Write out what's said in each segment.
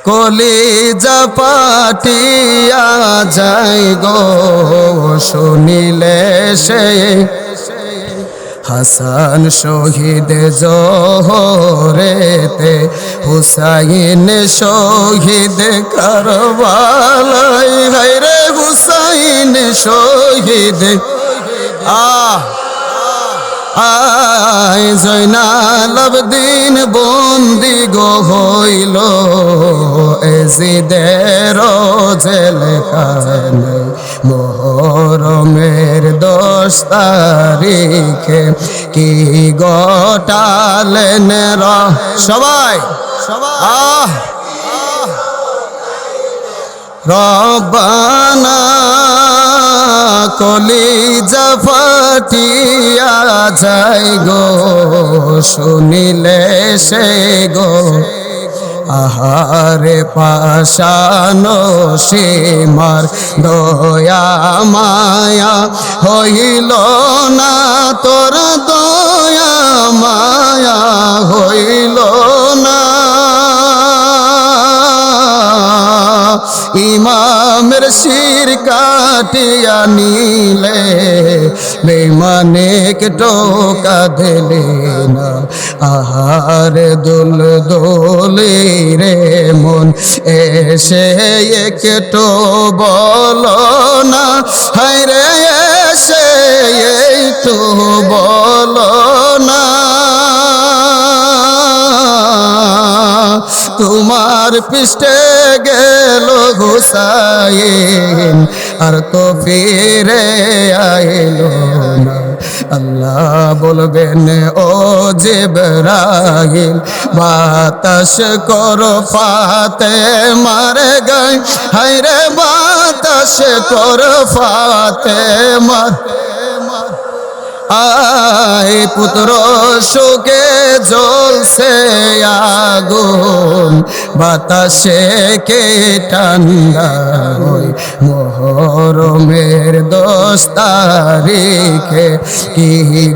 কলিজা পাটিয়া যায় গো শুনিলে সে হাসান শহীদ জোহরেতে হুসাইন শহীদ কারবালায় হায়রে হুসাইন শহীদ আয় জয়নাল আবদিন বন্দি গো হইল এজিদের জেলখানে মুহরমের 10 তারিখে কি গটালেন সবাই রব্বানা কলিজা ফাটিয়া যায় গো শুনিলে সে গো আহারে পাশানো সীমার দয়া মায়া হইল না তোর দয়া মায়া হইল না ইমামের শির কাটিয়া নিলে বেমানেক টোকা দিলে না আহার দোল দোলে রে মন এসে একটু বলো না হায়রে এসে একটু বলো না তোমার পৃষ্ঠে গেল হুসাইন আর তো ফিরে আইলো না আল্লাহ বলবেন ও জিবরাইল বাতাস করো ফাতেমার গায়ে হায়রে বাতাস করো ফাতেমার আয় পুত্র শোকে জ্বলছে আগুন বাতাসে কে ঠান্ডা হই মুহরমের 10 তারিখে কি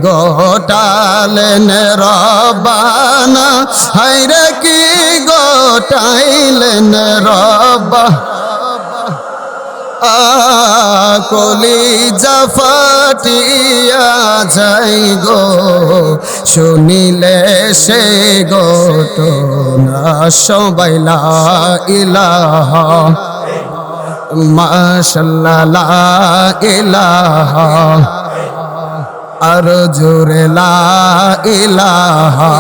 গটালেন রব্বানা হায়রে কি গটাইলেন রব্বা কলিজা ফাটিয়া যায় গো শুনিলে সে ঘটনা সবাই লা ইলাহা মাশাআল্লাহ লা ইলাহা আর জোরে লা ইলাহা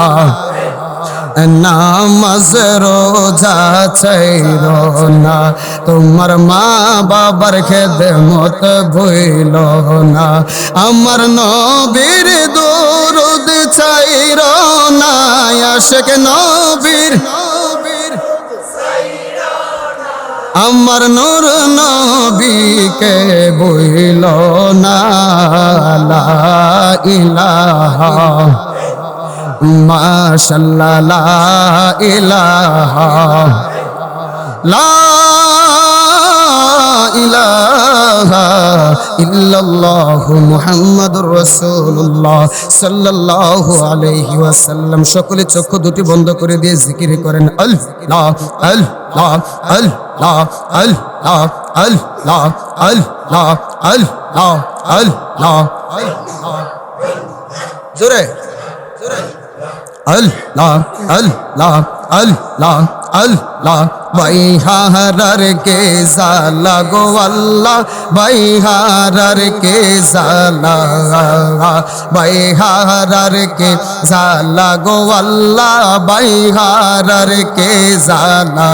নামাজ রোজা ছাইরো না তোমার মা বাবার খেদমত ভুইলো না আমার নবীর দরুদ ছাইরো না আশিক নবীর আমার নূর নবীকে ভুইলো না লা ইলাহা মাশাআল্লাহ লা ইলাহা লা ইলাহা ইল্লাল্লাহু মুহাম্মাদুর রাসূলুল্লাহ সাল্লাল্লাহু আলাইহি ওয়াসাল্লাম সকলে চক্ষু দুটি বন্ধ করে দিয়ে জিকির করেন আল্লাহ আল্লাহ আল্লাহ আল্লাহ আল্লাহ আল্লাহ আল্লাহ আল্লাহ জোরে আল্লাহ আল্লাহ আল্লাহ আল্লাহ বাইহারার কে জালা গো আল্লাহ বাইহারার কে জালা বাইহারার কে জালা গো আল্লাহ বাইহারার কে জালা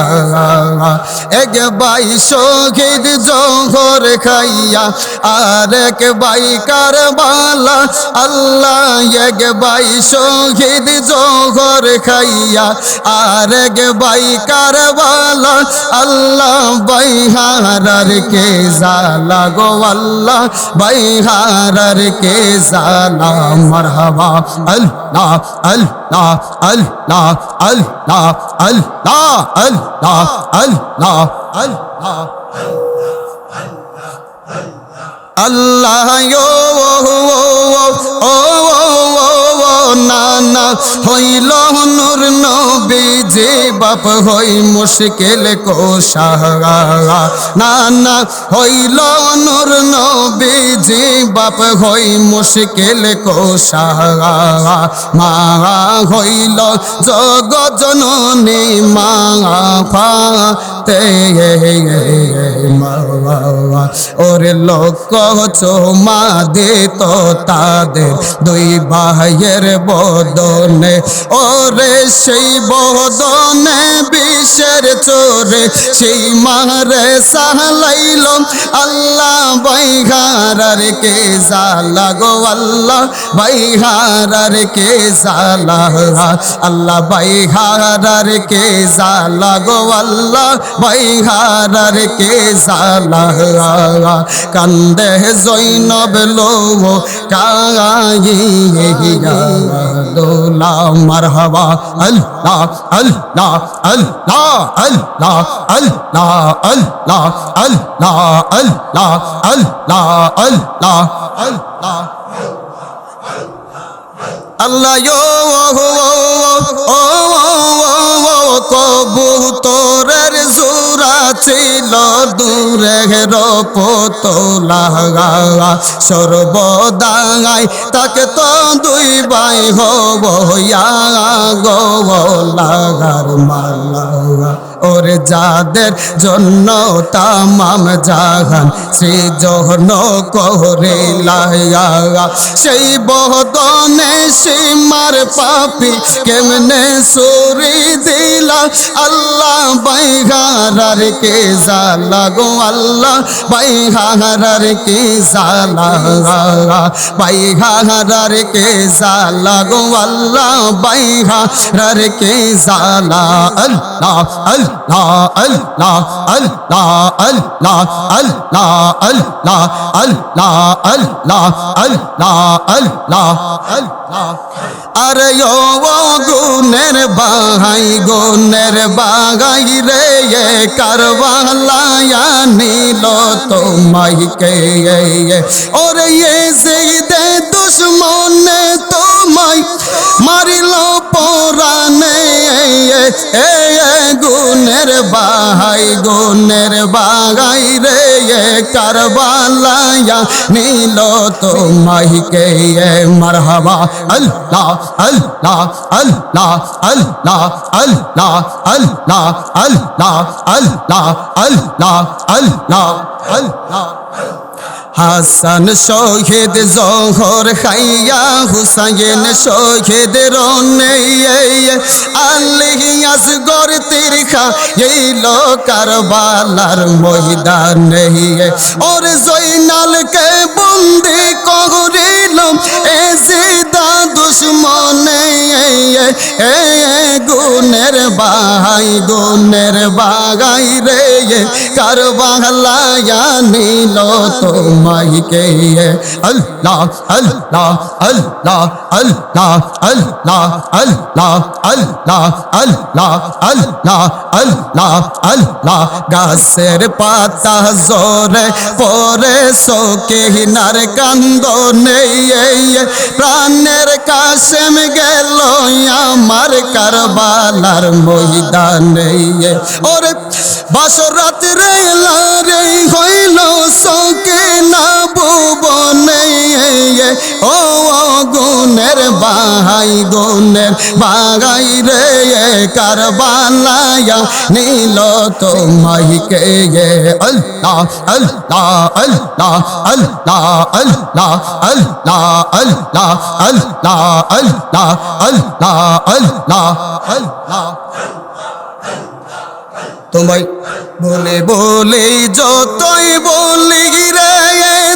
এক বাই শহীদ জোহর খাইয়া আর এক বাই কারবালা আল্লাহ এক বাই শহীদ জোহর খাইয়া আর এক বাই কারবালা আল্লাহ বাইহারার কে জালা গো আল্লাহ বাইহারার কে জালা মারহাবা আল্লাহ আল্লাহ আল্লাহ আল্লাহ আল্লাহ আল্লাহ আল্লাহ আল্লাহ আল্লাহ ও ও ও ও না না হইল নূর নবীজি বাপ হই মুশকিল কোশা না না হইল নূর নবীজি বাপ হই মুশকিল কোশা মা হইল জগৎ জননী মা ফাতে ওরে লোক চুমা দিত তাদের দুই ভাইয়ের বদনে ওরে সেই বদনে বিষের চোরে সেই মারে সালাইল আল্লাহ বাইহারার কে জালা গো আল্লাহ বাইহারার কে জালা আল্লাহ বাইহারার কে জালা গো আল্লাহ বাইহারার কে জালা কান্দে জৈনব লো কাইয়া দোলা মারহাবা আল্লাহ আল্লাহ আল্লাহ আল্লাহ আল্লাহ আল্লাহ আল্লাহ আল্লাহ আল্লাহ আল্লাহ আল্লাহ আল্লাহ কবুতরের জোড়া ছিল দূরের পতলা সর্বদাই তাকে তো দুই ভাই হব গোলাগার মালা ওরে যাদের জন্য তামাম জাহান সৃজন করে লায়া সেই বদনে সীমার পাপি কেমনে সরি দিলা আল্লাহ বাইহারার কে জালা গো আল্লাহ বাইহারার কে জালা বাইহারার কে জালা গো আল্লাহ বাইহারার কে জালা আল্লাহ আল্লাহ আল্লাহ আল্লাহ আল্লাহ আল্লাহ আল্লাহ আল্লাহ আল্লাহ আল্লাহ আল্লাহ আল্লাহ আরে ও গুনের বাগাই রে কারবালায়া নীল তোমায় কে ওরে দে দুশ্মনে তোমায় মারিল পরানে গুনের বাগাই রে কারবালায়া নীল তোমায় কে মারহাবা আল্লাহ আল্লাহ আল্লাহ আল্লাহ আল্লাহ আল্লাহ আল্লাহ আল্লাহ আল্লাহ আল্লাহ আল্লাহ হাসান শহীদ জোহর খাইয়া হুসাইন শহীদ রনে আলী আসগর তিরখা এইল কারবালার ময়দানে ওর জয়নালকে বন্দি করিল এজিদা দুশ্মনে গুনের বাগাই রে কারবালায়া নীল তোমায় কে আল্লাহ আল্লাহ আল্লাহ আল্লাহ আল্লাহ আল্লাহ আল্লাহ আল্লাহ আল্লাহ আল্লাহ আল্লাহ গাছের পাতা জোরে পরে শোকে হিনার কান্দনে প্রাণের কাশেম গেল আমার কারবালার ময়দানে ওরে বাসরাত রে লারে হইল শোকে না ভুবনে ও গুনের বাগাই রে কারবালায়া নীল তোমায় কে আল্লাহ আল্লাহ আল্লাহ আল্লাহ আল্লাহ আল্লাহ আল্লাহ আল্লাহ আল্লাহ আল্লাহ আল্লাহ আল্লাহ তোমায় বলে বলে যতই বলি রে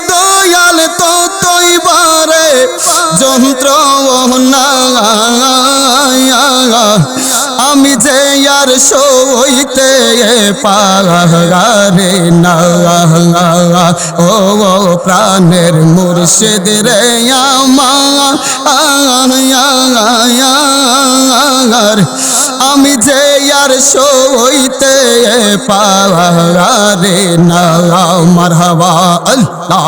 দয়াল ততই বারে যন্ত্রণা আমি যে আর সইতে পারে না ও প্রাণের মুর্শিদ রে আমার আমি যে আর সইতে পারে না মারহাবা আল্লাহ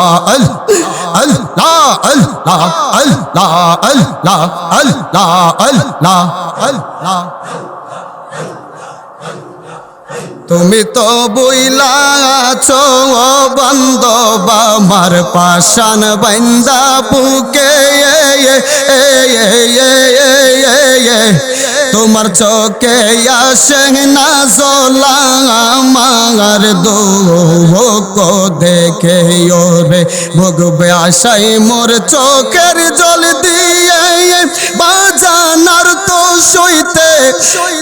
আল্লাহ আল্লাহ আল্লাহ আল্লাহ আল্লাহ আল্লাহ আল্লাহ তুমি তো বইলা আছো বান্ধব আমার পাশান বান্দা বুকে তোমার চোখে আসে না জলা আমার দুঃখ দেখে ওরে ভোগবে আশাই মোর চোখের জল দিয়ে বাজানার তো সইতে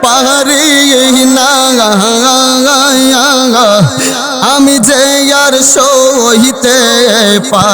পারি না আমি যে আর সইতে